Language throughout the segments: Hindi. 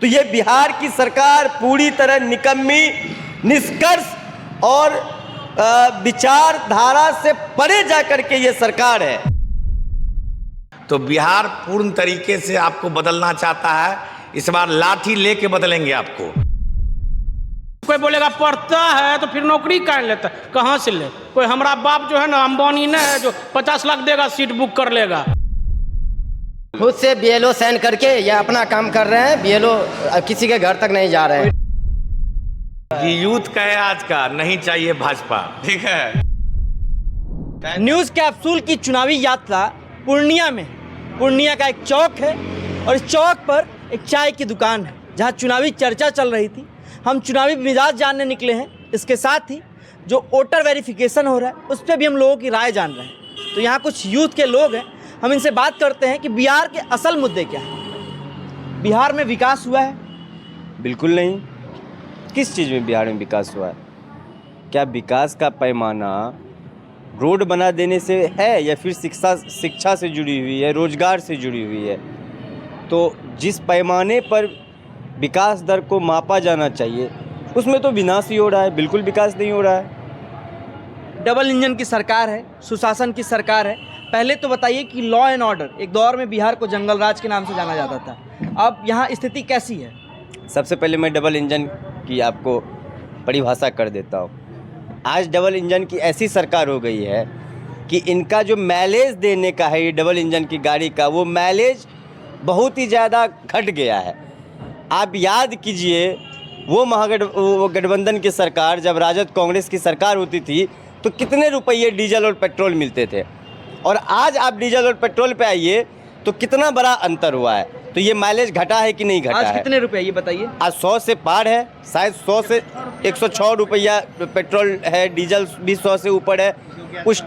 तो ये बिहार की सरकार पूरी तरह निकम्मी, निष्कर्ष और विचारधारा से परे जाकर के ये सरकार है। तो बिहार पूर्ण तरीके से आपको बदलना चाहता है। इस बार लाठी लेके बदलेंगे आपको। कोई बोलेगा पढ़ता है तो फिर नौकरी कर लेता, कहाँ से ले? कोई हमारा बाप जो है ना अंबानी न है जो 50 लाख देगा सीट बुक कर लेगा। खुद से बीएलओ साइन करके ये अपना काम कर रहे हैं। बीएलओ किसी के घर तक नहीं जा रहे हैं। ये यूथ का है आज का, नहीं चाहिए भाजपा, ठीक है। न्यूज़ कैप्सूल की चुनावी यात्रा पूर्णिया में। पूर्णिया का एक चौक है और इस चौक पर एक चाय की दुकान है जहां चुनावी चर्चा चल रही थी। हम चुनावी मिजाज जानने निकले हैं। इसके साथ ही जो वोटर वेरिफिकेशन हो रहा है उस पर भी हम लोगों की राय जान रहे हैं। तो यहाँ कुछ यूथ के लोग हैं, हम इनसे बात करते हैं कि बिहार के असल मुद्दे क्या हैं। बिहार में विकास हुआ है? बिल्कुल नहीं। किस चीज़ में बिहार में विकास हुआ है? क्या विकास का पैमाना रोड बना देने से है या फिर शिक्षा से जुड़ी हुई है, रोजगार से जुड़ी हुई है? तो जिस पैमाने पर विकास दर को मापा जाना चाहिए उसमें तो विनाश ही हो रहा है, बिल्कुल विकास नहीं हो रहा है। डबल इंजन की सरकार है, सुशासन की सरकार है। पहले तो बताइए कि लॉ एंड ऑर्डर, एक दौर में बिहार को जंगल राज के नाम से जाना जाता था, अब यहाँ स्थिति कैसी है? सबसे पहले मैं डबल इंजन की आपको परिभाषा कर देता हूँ। आज डबल इंजन की ऐसी सरकार हो गई है कि इनका जो माइलेज देने का है ये डबल इंजन की गाड़ी का, वो माइलेज बहुत ही ज़्यादा घट गया है। आप याद कीजिए वो गठबंधन की सरकार, जब राजद कांग्रेस की सरकार होती थी तो कितने रुपये डीजल और पेट्रोल मिलते थे, और आज आप डीजल और पेट्रोल पे आइए तो कितना बड़ा अंतर हुआ है। तो ये माइलेज घटा है कि नहीं घटा है? आज कितने रुपए ये बताइए? आज 100 से पार है, शायद 100 से 106 रुपया पेट्रोल है, डीजल भी 100 से ऊपर है। उस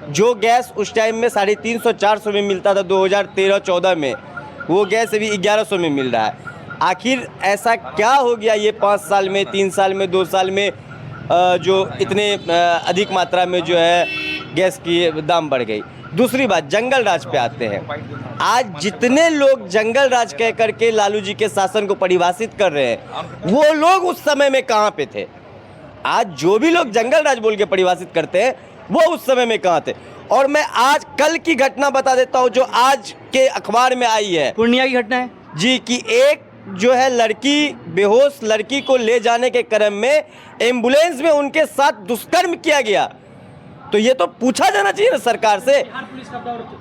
जो गैस उस टाइम में 350-400 में मिलता था 2013-14 में, वो गैस अभी 1100 में मिल रहा है। आखिर ऐसा क्या हो गया ये 5 साल में, 3 साल में, 2 साल में जो इतने अधिक मात्रा में जो है गैस की दाम बढ़ गई? दूसरी बात, जंगल राज पे आते हैं। आज जितने लोग जंगल राज कह करके लालू जी के शासन को परिभाषित कर रहे हैं वो लोग उस समय में कहाँ पे थे? आज जो भी लोग जंगल राज बोल के परिभाषित करते हैं वो उस समय में कहाँ थे? और मैं आज कल की घटना बता देता हूँ जो आज के अखबार में आई है। पूर्णिया की घटना है जी, कि एक जो है लड़की, बेहोश लड़की को ले जाने के क्रम में एम्बुलेंस में उनके साथ दुष्कर्म किया गया। तो ये तो पूछा जाना चाहिए ना सरकार से।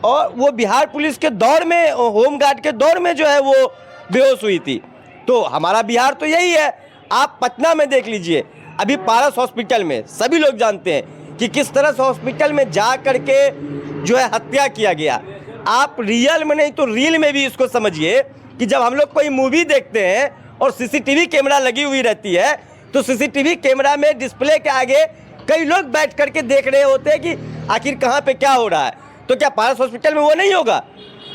और वो बिहार पुलिस के दौर में, होमगार्ड के दौर में जो है वो बेहोश हुई थी। तो हमारा बिहार तो यही है। आप पटना में देख लीजिए, अभी पारस हॉस्पिटल में सभी लोग जानते हैं कि किस तरह से हॉस्पिटल में जा करके जो है हत्या किया गया। आप रियल में नहीं तो रील में भी इसको समझिए कि जब हम लोग कोई मूवी देखते हैं और सीसीटीवी कैमरा लगी हुई रहती है तो सीसीटीवी कैमरा में डिस्प्ले के आगे कई लोग बैठ करके देख रहे होते हैं कि आखिर कहाँ पे क्या हो रहा है। तो क्या पारस हॉस्पिटल में वो नहीं होगा?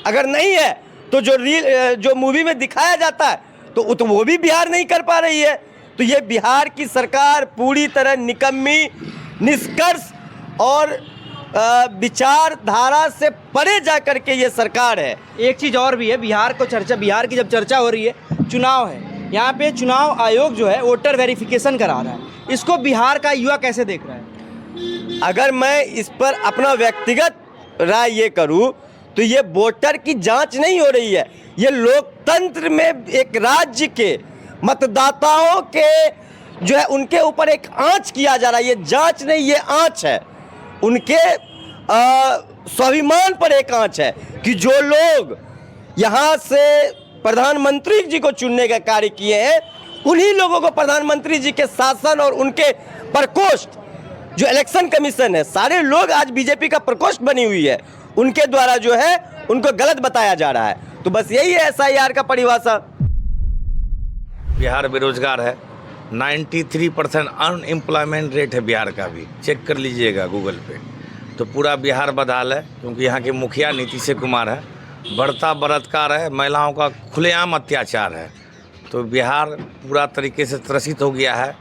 अगर नहीं है तो जो मूवी में दिखाया जाता है तो वो भी बिहार नहीं कर पा रही है। तो ये बिहार की सरकार पूरी तरह निकम्मी, निष्कर्ष और विचारधारा से परे जा करके ये सरकार है। एक चीज़ और भी है, बिहार की जब चर्चा हो रही है, चुनाव है, यहाँ पे चुनाव आयोग जो है वोटर वेरिफिकेशन करा रहा है। इसको बिहार का युवा कैसे देख रहा है? अगर मैं इस पर अपना व्यक्तिगत राय ये करूँ तो ये वोटर की जांच नहीं हो रही है, ये लोकतंत्र में एक राज्य के मतदाताओं के जो है उनके ऊपर एक आंच किया जा रहा है। ये जांच नहीं, ये आंच है। उनके स्वाभिमान पर एक आंच है कि जो लोग यहाँ से प्रधानमंत्री जी को चुनने का कार्य किए हैं उन्हीं लोगों को प्रधानमंत्री जी के शासन और उनके प्रकोष्ठ, जो इलेक्शन कमीशन है, सारे लोग आज बीजेपी का प्रकोष्ठ बनी हुई है, उनके द्वारा जो है उनको गलत बताया जा रहा है। तो बस यही है एसआईआर का परिभाषा। बिहार बेरोजगार है, 93% अनएम्प्लॉयमेंट रेट है बिहार का भी, चेक कर लीजिएगा गूगल पे। तो पूरा बिहार बदहाल है क्योंकि यहाँ के मुखिया नीतीश कुमार है, बढ़ता बलात्कार है, महिलाओं का खुलेआम अत्याचार है। तो बिहार पूरा तरीके से त्रसित हो गया है।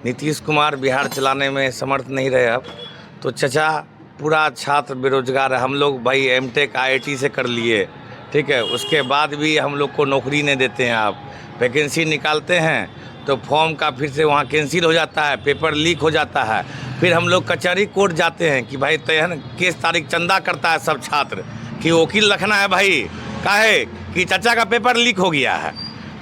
नीतीश कुमार बिहार चलाने में समर्थ नहीं रहे अब। तो चचा पूरा छात्र बेरोजगार है। हम लोग भाई एमटेक आईआईटी से कर लिए, ठीक है, उसके बाद भी हम लोग को नौकरी नहीं देते हैं आप। वैकेंसी निकालते हैं तो फॉर्म का फिर से वहाँ कैंसिल हो जाता है, पेपर लीक हो जाता है। फिर हम लोग कचहरी कोर्ट जाते हैं कि भाई तय केस तारीख चंदा करता है सब छात्र कि वकील रखना है भाई, काहे कि चाचा का पेपर लीक हो गया है।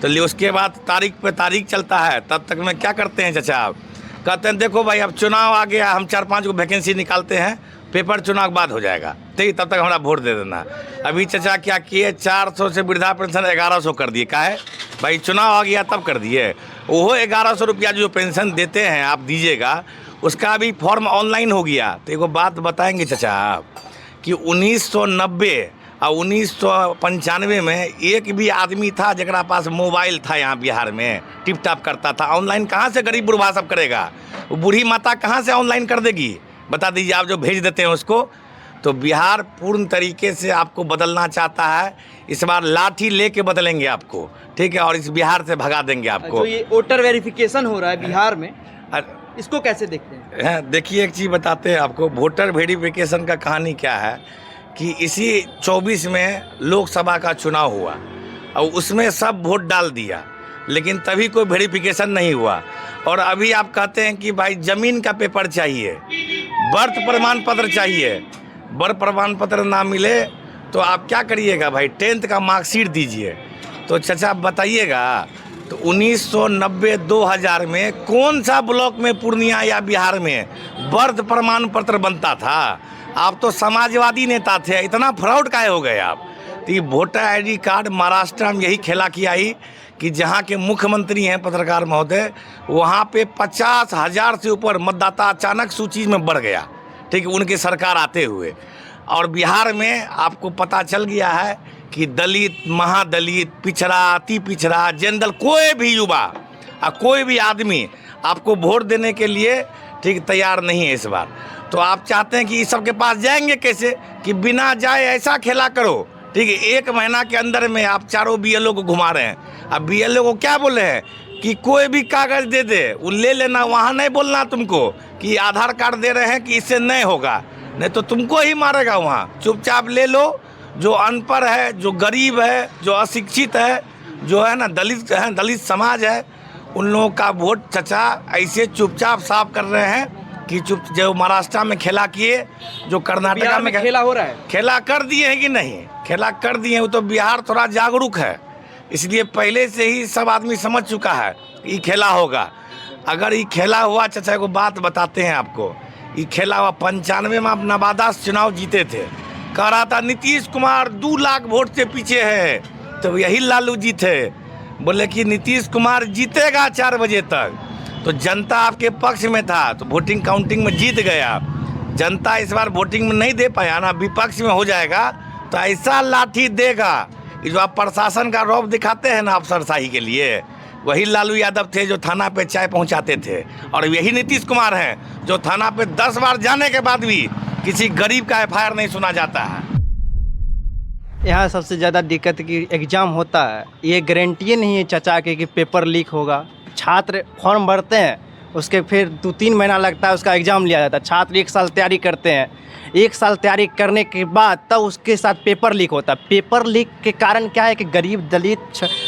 तो उसके बाद तारीख पे तारीख चलता है, तब तक में क्या करते हैं चाचा आप कहते हैं देखो भाई अब चुनाव आ गया, हम 4-5 को वैकेंसी निकालते हैं, पेपर चुनाव के बाद हो जाएगा, ठीक, तब तक हमारा वोट दे देना। अभी चाचा क्या किए, 400 से वृद्धा पेंशन 1100 कर दिए, काहे भाई चुनाव आ गया तब कर दिए। वो 1100 रुपया जो पेंशन देते हैं आप दीजिएगा, उसका भी फॉर्म ऑनलाइन हो गया। तो एक बात बताएंगे चाचा आप कि 1990 और 1995 में एक भी आदमी था जरा पास मोबाइल था यहाँ बिहार में, टिप टाप करता था। ऑनलाइन कहाँ से गरीब बुढ़वा सब करेगा, वो बूढ़ी माता कहाँ से ऑनलाइन कर देगी, बता दीजिए आप जो भेज देते हैं उसको। तो बिहार पूर्ण तरीके से आपको बदलना चाहता है, इस बार लाठी लेके बदलेंगे आपको, ठीक है, और इस बिहार से भगा देंगे आपको। जो ये वोटर वेरिफिकेशन हो रहा है बिहार में, इसको कैसे देखते हैं? देखिए एक चीज़ बताते हैं आपको, वोटर वेरिफिकेशन का कहानी क्या है कि इसी 24 में लोकसभा का चुनाव हुआ और उसमें सब वोट डाल दिया, लेकिन तभी कोई वेरिफिकेशन नहीं हुआ। और अभी आप कहते हैं कि भाई ज़मीन का पेपर चाहिए, बर्थ प्रमाण पत्र चाहिए, बर्थ प्रमाण पत्र ना मिले तो आप क्या करिएगा भाई, 10th का मार्कशीट दीजिए। तो चाचा बताइएगा, तो 1990-2000 में कौन सा ब्लॉक में पूर्णिया या बिहार में बर्थ प्रमाण पत्र बनता था? आप तो समाजवादी नेता थे, इतना फ्रॉड काहे हो गए आप? तो ये वोटर आईडी कार्ड महाराष्ट्र में यही खेला किया ही कि जहाँ के मुख्यमंत्री हैं पत्रकार महोदय, वहाँ पे 50,000 से ऊपर मतदाता अचानक सूची में बढ़ गया, ठीक है, उनकी सरकार आते हुए। और बिहार में आपको पता चल गया है कि दलित, महादलित, पिछड़ा, अति पिछड़ा, जनरल, कोई भी युवा और कोई भी आदमी आपको वोट देने के लिए ठीक तैयार नहीं है इस बार। तो आप चाहते हैं कि इस सब के पास जाएंगे कैसे कि बिना जाए ऐसा खेला करो, ठीक है। 1 महीना के अंदर में आप चारों BLO को घुमा रहे हैं। अब BLO को क्या बोले हैं कि कोई भी कागज़ दे दे वो ले लेना, वहाँ नहीं बोलना तुमको कि आधार कार्ड दे रहे हैं कि इससे नहीं होगा, नहीं तो तुमको ही मारेगा। वहाँ चुपचाप ले लो, जो अनपढ़ है, जो गरीब है, जो अशिक्षित है, जो है ना दलित है, दलित समाज है, उन लोगों का वोट चाचा ऐसे चुपचाप साफ कर रहे हैं कि जो महाराष्ट्र में खेला किए, जो कर्नाटका में खेला हो रहा है, खेला कर दिए हैं कि नहीं, खेला कर दिए हैं। वो तो बिहार थोड़ा जागरूक है, इसलिए पहले से ही सब आदमी समझ चुका है कि खेला होगा। अगर ये खेला हुआ, चाचा को बात बताते हैं आपको, ये खेला हुआ 95 में आप नवादा से चुनाव जीते थे, कह रहा था नीतीश कुमार 2 लाख वोट से पीछे है, तो यही लालू जी थे, बोले कि नीतीश कुमार जीतेगा 4 बजे तक। तो जनता आपके पक्ष में था, तो वोटिंग काउंटिंग में जीत गया। जनता इस बार वोटिंग में नहीं दे पाया ना, विपक्ष में हो जाएगा तो ऐसा लाठी देगा। जो आप प्रशासन का रौब दिखाते हैं ना अफसरशाही के लिए, वही लालू यादव थे जो थाना पे चाय पहुंचाते थे, और यही नीतीश कुमार हैं जो थाना पे 10 बार जाने के बाद भी किसी गरीब का FIR नहीं सुना जाता है। यहाँ सबसे ज़्यादा दिक्कत की एग्ज़ाम होता है, ये गारंटी नहीं है चाचा के कि पेपर लीक होगा। छात्र फॉर्म भरते हैं, उसके फिर 2-3 महीना लगता है, उसका एग्ज़ाम लिया जाता है। छात्र 1 साल तैयारी करते हैं, 1 साल तैयारी करने के बाद तब उसके साथ पेपर लीक होता है। पेपर लीक के कारण क्या है कि गरीब, दलित,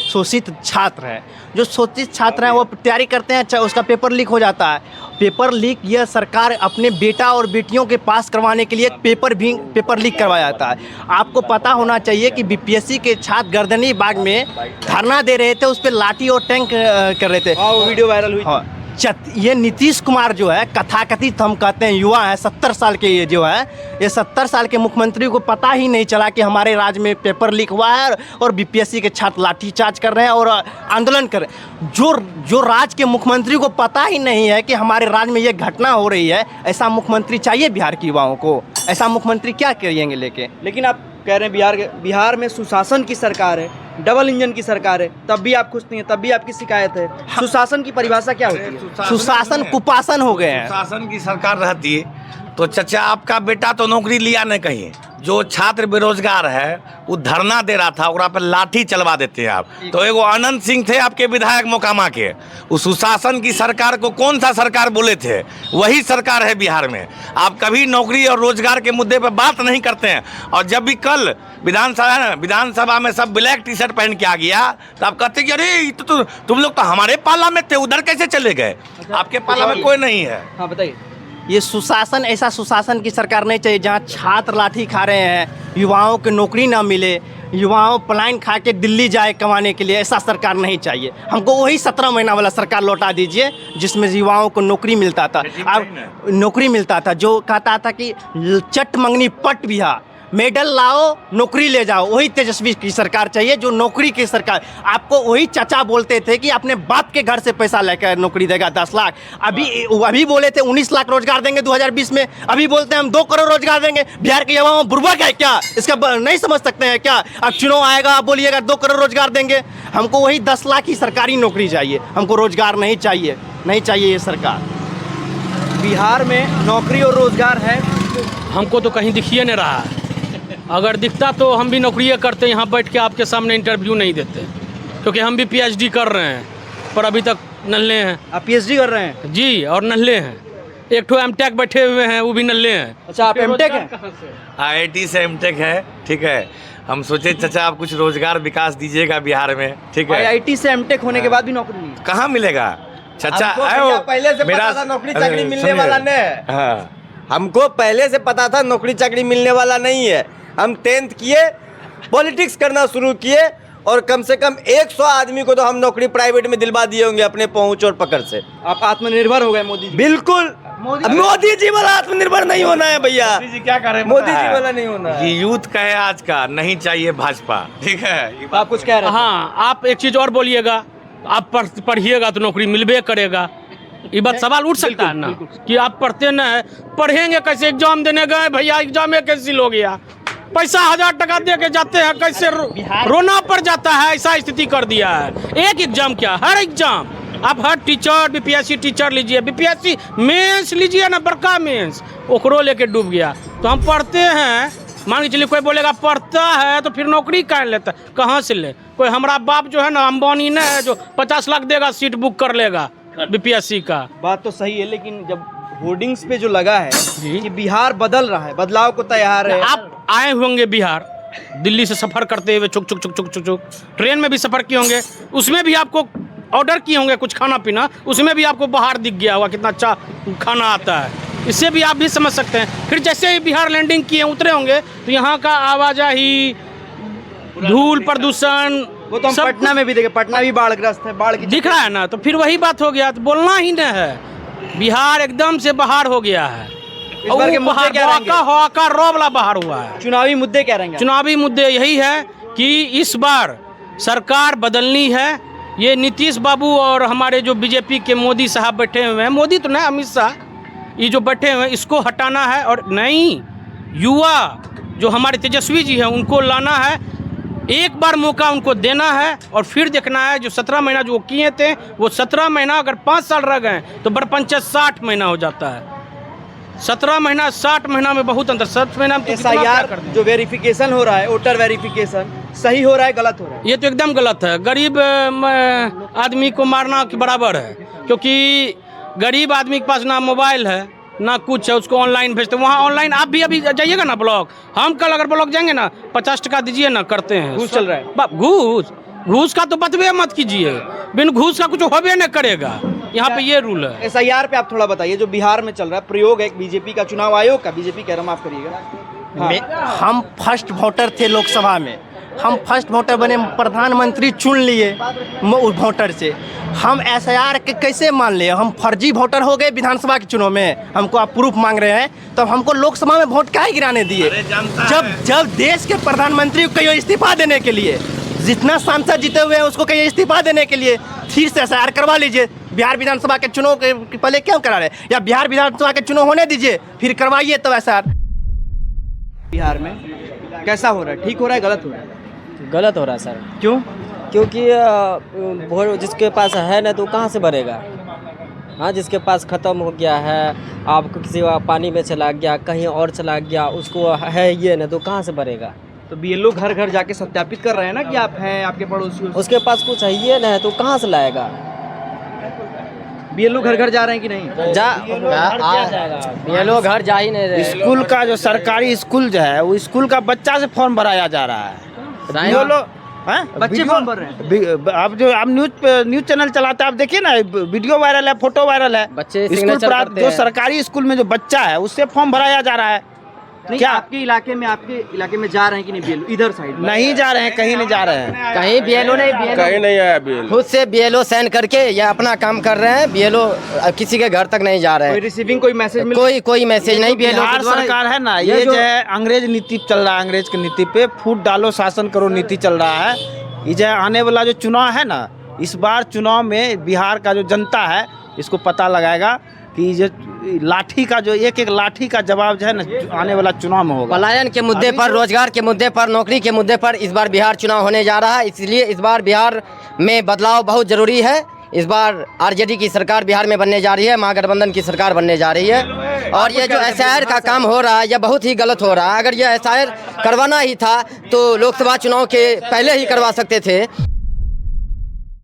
शोषित छात्र हैं, जो शोषित छात्र हैं वो तैयारी करते हैं, उसका पेपर लीक हो जाता है। पेपर लीक यह सरकार अपने बेटा और बेटियों के पास करवाने के लिए पेपर लीक करवाया जाता है। आपको पता होना चाहिए कि BPSC के छात्र गर्दनी बाग में धरना दे रहे थे, उस पर लाठी और टैंक कर रहे थे। वो वीडियो वायरल हुई। हाँ, ये नीतीश कुमार जो है कथाकथित, हम कहते हैं युवा है, 70 साल के ये जो है, ये 70 साल के मुख्यमंत्री को पता ही नहीं चला कि हमारे राज्य में पेपर लीक हुआ है और BPSC के छात्र लाठीचार्ज कर रहे हैं और आंदोलन कर रहे हैं। जो राज्य के मुख्यमंत्री को पता ही नहीं है कि हमारे राज्य में ये घटना हो रही है, ऐसा मुख्यमंत्री चाहिए बिहार के युवाओं को? ऐसा मुख्यमंत्री क्या करेंगे लेके? लेकिन आप कह रहे हैं बिहार में सुशासन की सरकार है, डबल इंजन की सरकार है, तब भी आप खुश नहीं है, तब भी आपकी शिकायत है। सुशासन की परिभाषा क्या होती है? सुशासन कुपासन हो गए हैं। सुशासन की सरकार रहती तो चचा आपका बेटा तो नौकरी लिया नहीं कहीं। जो छात्र बेरोजगार है वो धरना दे रहा था, ओकरा पर लाठी चलवा देते हैं आप। तो एगो अनंत सिंह थे आपके विधायक मोकामा के, उस सुशासन की सरकार को कौन सा सरकार बोले थे, वही सरकार है बिहार में। आप कभी नौकरी और रोजगार के मुद्दे पर बात नहीं करते हैं। और जब भी कल विधानसभा में सब ब्लैक टी शर्ट पहन के आ गया तो आप कहते कि अरे तुम लोग तो हमारे पाला में थे, उधर कैसे चले गए? आपके पाला में कोई नहीं है। हाँ बताइए। ये सुशासन, ऐसा सुशासन की सरकार नहीं चाहिए जहाँ छात्र लाठी खा रहे हैं, युवाओं को नौकरी ना मिले, युवाओं पलायन खा के दिल्ली जाए कमाने के लिए। ऐसा सरकार नहीं चाहिए हमको। वही 17 महीना वाला सरकार लौटा दीजिए जिसमें युवाओं को नौकरी मिलता था। अब नौकरी मिलता था, जो कहता था कि चट मंगनी पट बिहा, मेडल लाओ नौकरी ले जाओ। वही तेजस्वी की सरकार चाहिए, जो नौकरी की सरकार। आपको वही चाचा बोलते थे कि अपने बाप के घर से पैसा लेकर नौकरी देगा 10 लाख। अभी बोले थे 19 लाख रोजगार देंगे 2020 में। अभी बोलते हैं हम 2 करोड़ रोजगार देंगे। बिहार के युवाओं बुर्बक है क्या? इसका नहीं समझ सकते हैं क्या? अब चुनाव आएगा, आप बोलिएगा 2 करोड़ रोजगार देंगे। हमको वही 10 लाख की सरकारी नौकरी चाहिए, हमको रोजगार नहीं चाहिए। नहीं चाहिए ये सरकार। बिहार में नौकरी और रोजगार है? हमको तो कहीं दिखिए नहीं रहा है। अगर दिखता तो हम भी नौकरी करते, यहाँ बैठ के आपके सामने इंटरव्यू नहीं देते, क्योंकि हम भी पीएचडी कर रहे हैं पर अभी तक नल्ले हैं। आप पीएचडी कर रहे हैं? जी, और नल्ले हैं। एक ठो एमटेक बैठे हुए हैं, वो भी नल्ले हैं। अच्छा, आप एमटेक हैं? IIT से एमटेक है, ठीक है। हम सोचे चाचा आप कुछ रोजगार विकास दीजिएगा बिहार में, ठीक है। IIT से एमटेक होने के बाद भी नौकरी नहीं? कहाँ मिलेगा चाचा? पहले से पता था नौकरी चाकरी मिलने वाला नहीं है। हाँ, हमको पहले से पता था नौकरी चाकरी मिलने वाला नहीं है। हम 10th किए, पॉलिटिक्स करना शुरू किए और कम से कम 100 आदमी को तो हम नौकरी प्राइवेट में दिलवा दिए होंगे अपने पहुंच और पकड़ से। आप आत्मनिर्भर हो गए मोदी जी? बिल्कुल। मोदी जी वाला आत्मनिर्भर नहीं होना है भैया। मोदी जी क्या कर रहे हैं? मोदी जी वाला नहीं होना है। ये यूथ का है आज का, नहीं चाहिए भाजपा, ठीक है। आप कुछ कह रहे हैं? हाँ, आप एक चीज़ और बोलिएगा, आप पढ़िएगा तो नौकरी मिलबे करेगा। ये बात सवाल उठ सकता है ना कि आप पढ़ते न है, पढ़ेंगे कैसे? एग्जाम देने गए भैया, एग्जाम में कैंसिल हो गया, पैसा 1000 टका दे के जाते हैं, कैसे रोना पड़ जाता है। ऐसा स्थिति कर दिया है। एक एग्जाम क्या, हर एग्जाम। आप हर टीचर, बीपीएससी टीचर लीजिए, बीपीएससी मेंस लीजिए ना, बड़का मेंस, ओकरो लेके डूब गया। तो हम पढ़ते हैं, मान के चलिए कोई बोलेगा पढ़ता है तो फिर नौकरी कहाँ लेता, कहाँ से ले? कोई हमारा बाप जो है ना अंबानी न है, जो 50 लाख देगा सीट बुक कर लेगा बीपीएससी का। बात तो सही है, लेकिन जब होर्डिंग्स पे जो लगा है कि बिहार बदल रहा है, बदलाव को तैयार है। आप आए होंगे बिहार, दिल्ली से सफ़र करते हुए चुक चुक चुक चुक चुक चुक, ट्रेन में भी सफ़र किए होंगे, उसमें भी आपको ऑर्डर किए होंगे कुछ खाना पीना, उसमें भी आपको बाहर दिख गया होगा कितना अच्छा खाना आता है। इससे भी आप भी समझ सकते हैं। फिर जैसे ही बिहार लैंडिंग किए उतरे होंगे तो यहाँ का आवाजाही, धूल प्रदूषण, वो तो हम पटना में भी देखे, पटना भी बाढ़ग्रस्त है, बाढ़ की दिख रहा है ना। तो फिर वही बात हो गया, तो बोलना ही नहीं है। बिहार एकदम से बाहर हो गया है। इस बार के मुद्दे क्या रहेंगे? का रो वाला बाहर हुआ है। चुनावी मुद्दे क्या रहेंगे? चुनावी मुद्दे यही है कि इस बार सरकार बदलनी है। ये नीतीश बाबू और हमारे जो बीजेपी के मोदी साहब बैठे हुए हैं, मोदी तो नहीं, अमित शाह, ये जो बैठे हुए हैं, इसको हटाना है। और नहीं, युवा जो हमारे तेजस्वी जी हैं उनको लाना है। एक बार मौका उनको देना है और फिर देखना है। जो 17 महीना जो किए थे, वो 17 महीना अगर 5 साल रह गए तो बरपंचायत 60 महीना हो जाता है। 17 महीना 60 महीना में बहुत अंतर। 7 महीना में तो SIR जो वेरिफिकेशन हो रहा है, वोटर वेरिफिकेशन, सही हो रहा है गलत हो रहा है? ये तो एकदम गलत है। गरीब आदमी को मारना के बराबर है, क्योंकि गरीब आदमी के पास ना मोबाइल है ना कुछ है, उसको ऑनलाइन भेजते हैं। वहाँ ऑनलाइन आप भी अभी जाइएगा ना ब्लॉक, हम कल अगर ब्लॉक जाएंगे ना 50 टका दीजिए ना, करते हैं। घूस चल रहा है? घूस का तो बतवे मत कीजिए, बिन घूस का कुछ होबे नहीं करेगा। यहाँ पे ये रूल है। SIR पे आप थोड़ा बताइए, जो बिहार में चल रहा है प्रयोग है बीजेपी का, चुनाव आयोग का, बीजेपी कह रहा, माफ करिएगा। हम फर्स्ट वोटर थे लोकसभा में, हम फर्स्ट वोटर बने, प्रधानमंत्री चुन लिए वोटर से। हम SIR के कैसे मान लिए? हम फर्जी वोटर हो गए विधानसभा के चुनाव में। हमको आप प्रूफ मांग रहे हैं, तो हमको लोकसभा में वोट काहे गिराने दिए? जब देश के प्रधानमंत्री को कहिए इस्तीफा देने के लिए, जितना सांसद जीते हुए हैं उसको कहिए इस्तीफा देने के लिए, फिर से SIR करवा लीजिए। बिहार विधानसभा के चुनाव के पहले क्यों करा रहे? या बिहार विधानसभा के चुनाव होने दीजिए, फिर करवाइए तब SIR। बिहार में कैसा हो रहा है? ठीक हो रहा है, गलत हो रहा है? गलत हो रहा है सर। क्यों? क्योंकि जिसके पास है ना तो कहाँ से भरेगा? हाँ, जिसके पास ख़त्म हो गया है, आपको किसी का पानी में चला गया, कहीं और चला गया, उसको है ये ना, तो कहाँ से भरेगा? तो बीएलओ घर घर जाके सत्यापित कर रहे हैं ना कि आप हैं, आपके पड़ोसी हो। उसके पास कुछ है ये ना, तो कहाँ से लाएगा? बीएलओ घर घर जा रहे हैं कि नहीं? बीएलओ घर जा ही नहीं रहे। स्कूल का जो सरकारी स्कूल जो है वो स्कूल का बच्चा से फॉर्म भराया जा रहा है। ये लोग बच्चे फॉर्म भर रहे हैं। आप न्यूज चैनल चलाते हैं, आप देखिए ना, वीडियो वायरल है, फोटो वायरल है। बच्चे स्कूल सिग्नेचर प्राप्त करते जो हैं। सरकारी स्कूल में जो बच्चा है उससे फॉर्म भराया जा रहा है। नहीं, क्या आपके इलाके में जा रहे हैं कि नहीं बीएलओ? इधर साइड नहीं जा रहे हैं, कहीं नहीं जा रहे हैं। कहीं बीएलओ नहीं आया। खुद से बीएलओ साइन करके या अपना काम कर रहे हैं। बीएलओ किसी के घर तक नहीं जा रहे कोई हैं। रिसीविंग कोई मैसेज कोई मैसेज नहीं बीएलओ के बिहार द्वारा। सरकार है ना, ये ये जो- जो है अंग्रेज नीति चल रहा है, अंग्रेज की नीति पे फूट डालो शासन करो नीति चल रहा है। ये जो आने वाला जो चुनाव है ना, इस बार चुनाव में बिहार का जो जनता है इसको पता लगाएगा कि जो लाठी का जो एक लाठी का जवाब जो है ना आने वाला चुनाव में होगा। पलायन के मुद्दे पर, रोजगार के मुद्दे पर, नौकरी के मुद्दे पर इस बार बिहार चुनाव होने जा रहा है। इसलिए इस बार बिहार में बदलाव बहुत जरूरी है। इस बार आरजेडी की सरकार बिहार में बनने जा रही है, महागठबंधन की सरकार बनने जा रही है। और ये जो एसआईआर का काम हो रहा है यह बहुत ही गलत हो रहा है। अगर यह एसआईआर करवाना ही था तो लोकसभा चुनाव के पहले ही करवा सकते थे।